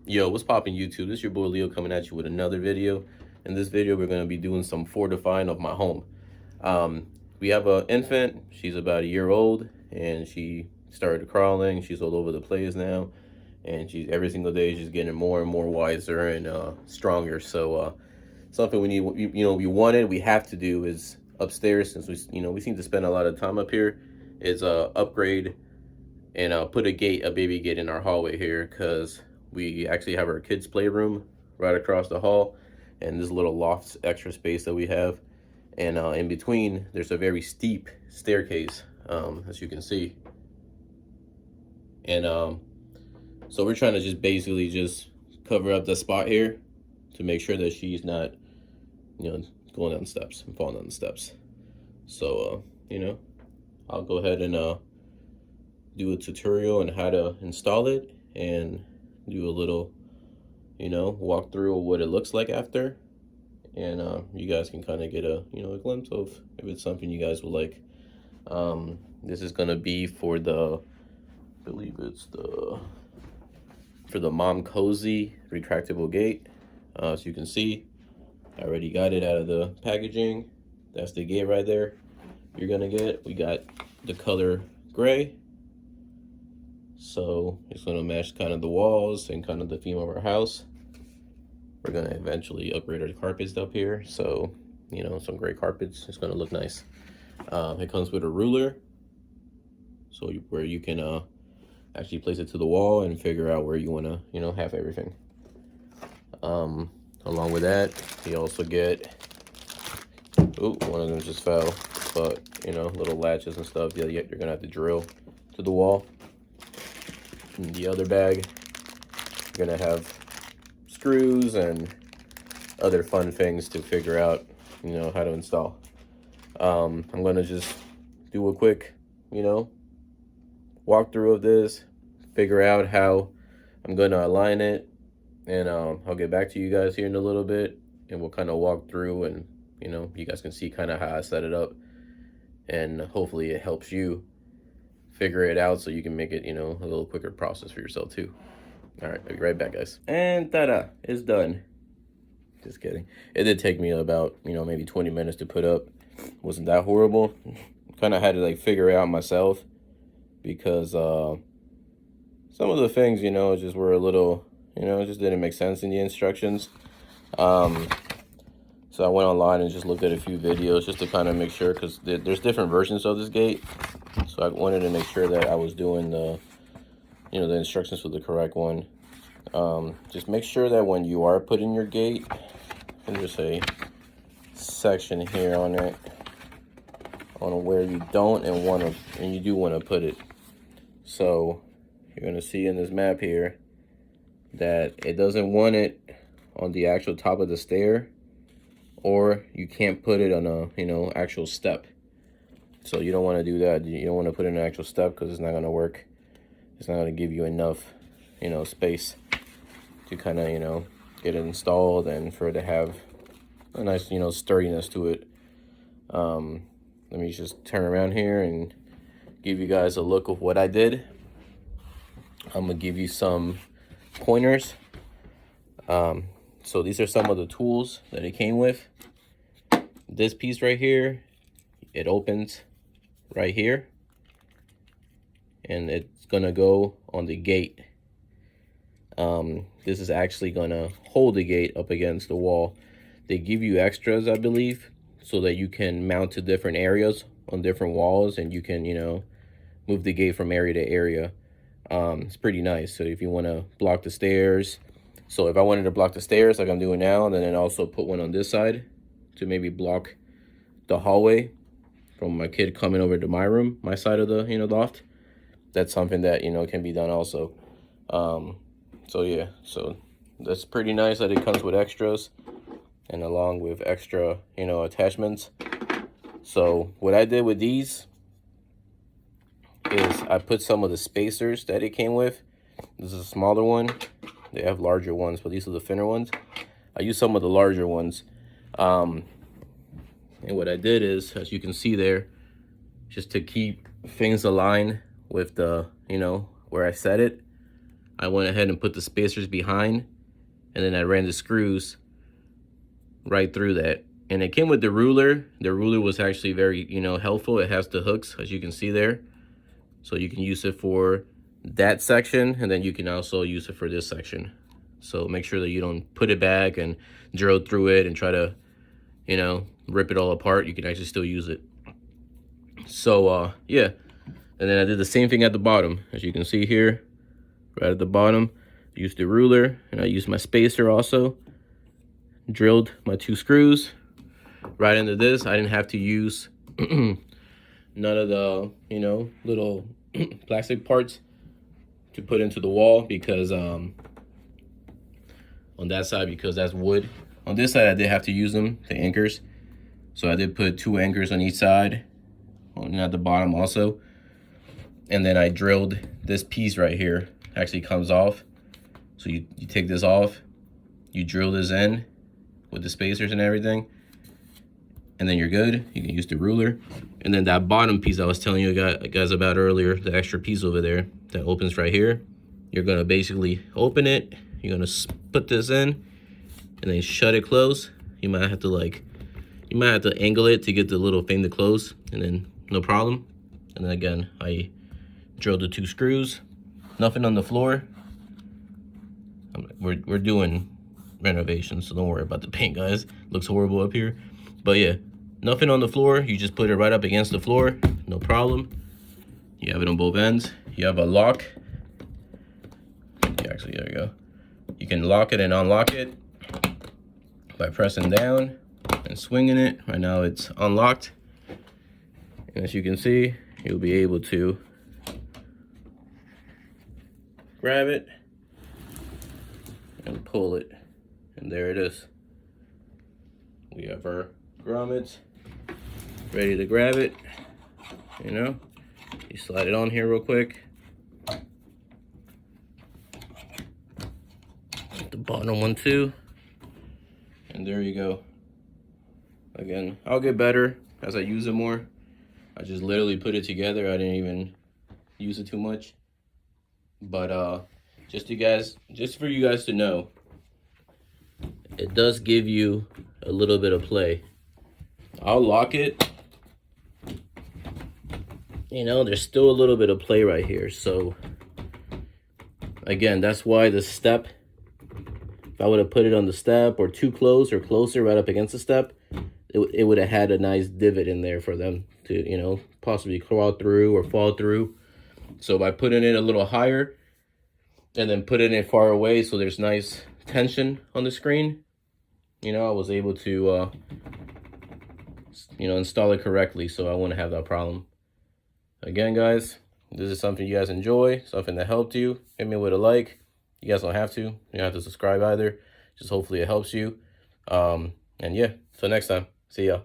Yo, what's poppin' YouTube? This is your boy Leo coming at you with another video. In this video, we're going to be doing some fortifying of my home. We have an infant. She's about a year old, and she started crawling. She's all over the place now, and she's every single day she's getting more and more wiser and stronger. So something we need, we wanted, we have to do is upstairs, since we seem to spend a lot of time up here, is upgrade and put a baby gate in our hallway here, because we actually have our kids playroom right across the hall, and this little loft extra space that we have, and in between there's a very steep staircase, as you can see, and so we're trying to just basically just cover up the spot here to make sure that she's not going down the steps and falling down the steps. So I'll go ahead and do a tutorial on how to install it and do a little walk through of what it looks like after, and you guys can kind of get a a glimpse of if it's something you guys will like. This is gonna be for the, I believe it's for the Momcozy Retractable Gate. As you can see, I already got it out of the packaging. That's the gate right there you're gonna get. We got the color gray, so it's gonna match kind of the walls and kind of the theme of our house. We're gonna eventually upgrade our carpets up here, so some gray carpets. It's gonna look nice. It comes with a ruler, so where you can actually place it to the wall and figure out where you wanna have everything. Along with that, you also get, oh, one of them just fell, but little latches and stuff. Yeah, you're gonna have to drill to the wall. In the other bag, you're gonna have screws and other fun things to figure out how to install. I'm gonna just do a quick walkthrough of this, figure out how I'm gonna align it, and I'll get back to you guys here in a little bit, and we'll kind of walk through, and you guys can see kind of how I set it up, and hopefully it helps you figure it out so you can make it a little quicker process for yourself too. All right, I'll be right back, guys. And ta-da, it's done. Just kidding. It did take me about maybe 20 minutes to put up. Wasn't that horrible. Kind of had to figure it out myself, because some of the things just were a little it just didn't make sense in the instructions. So I went online and just looked at a few videos just to kind of make sure, because there's different versions of this gate. So I wanted to make sure that I was doing the the instructions for the correct one. Just make sure that when you are putting your gate, and there's a section here on it on where you don't and you do want to put it. So you're gonna see in this map here that it doesn't want it on the actual top of the stair, or you can't put it on a actual step. So you don't want to do that. You don't want to put it in an actual step, because it's not going to work. It's not going to give you enough space to kind of get it installed and for it to have a nice sturdiness to it. Let me just turn around here and give you guys a look of what I did. I'm gonna give you some pointers. So these are some of the tools that it came with. This piece right here, it opens right here, and it's gonna go on the gate. This is actually gonna hold the gate up against the wall. They give you extras, I believe, so that you can mount to different areas on different walls, and you can move the gate from area to area. It's pretty nice. So if you want to block the stairs, so if I wanted to block the stairs like I'm doing now, and then also put one on this side to maybe block the hallway from my kid coming over to my room, my side of the loft, that's something that can be done also. So yeah, so that's pretty nice that it comes with extras and along with extra attachments. So what I did with these is I put some of the spacers that it came with. This is a smaller one. They have larger ones, but these are the thinner ones. I used some of the larger ones. And what I did is, as you can see there, just to keep things aligned with the, where I set it, I went ahead and put the spacers behind, and then I ran the screws right through that. And it came with the ruler. The ruler was actually very, you know, helpful. It has the hooks, as you can see there. So you can use it for that section, and then you can also use it for this section. So make sure that you don't put it back and drill through it and try to, you know, rip it all apart. You can actually still use it. So yeah, and then I did the same thing at the bottom. As you can see here, right at the bottom, I used the ruler, and I used my spacer also. Drilled my 2 screws right into this. I didn't have to use none of the, you know, little plastic parts to put into the wall, because on that side, because that's wood. On this side, I did have to use them, the anchors. So I did put 2 anchors on each side, and at the bottom also. And then I drilled this piece right here. Actually comes off. So you take this off, you drill this in with the spacers and everything, and then you're good. You can use the ruler. And then that bottom piece I was telling you guys about earlier, the extra piece over there that opens right here, you're gonna basically open it, you're gonna put this in, and then shut it close. You might have to angle it to get the little thing to close, and then no problem. And then again, I drilled the 2 screws. Nothing on the floor. We're doing renovations, so don't worry about the paint, guys. Looks horrible up here. But yeah, nothing on the floor. You just put it right up against the floor, no problem. You have it on both ends. You have a lock. Actually, there you go. You can lock it and unlock it by pressing down and swinging it. Right now it's unlocked. And as you can see, you'll be able to grab it and pull it. And there it is. We have our grommets ready to grab it. You know, you slide it on here real quick. The bottom one too. And there you go. Again, I'll get better as I use it more. I just literally put it together. I didn't even use it too much. But just for you guys to know, it does give you a little bit of play. I'll lock it. You know, there's still a little bit of play right here. So again, that's why the step, if I would have put it on the step or too close or closer right up against the step, it would have had a nice divot in there for them to, you know, possibly crawl through or fall through. So by putting it a little higher and then putting it far away so there's nice tension on the screen, you know, I was able to, you know, install it correctly, so I wouldn't have that problem. Again, guys, this is something you guys enjoy, something that helped you. Hit me with a like. You guys don't have to. You don't have to subscribe either. Just hopefully it helps you. And yeah, till next time. See y'all.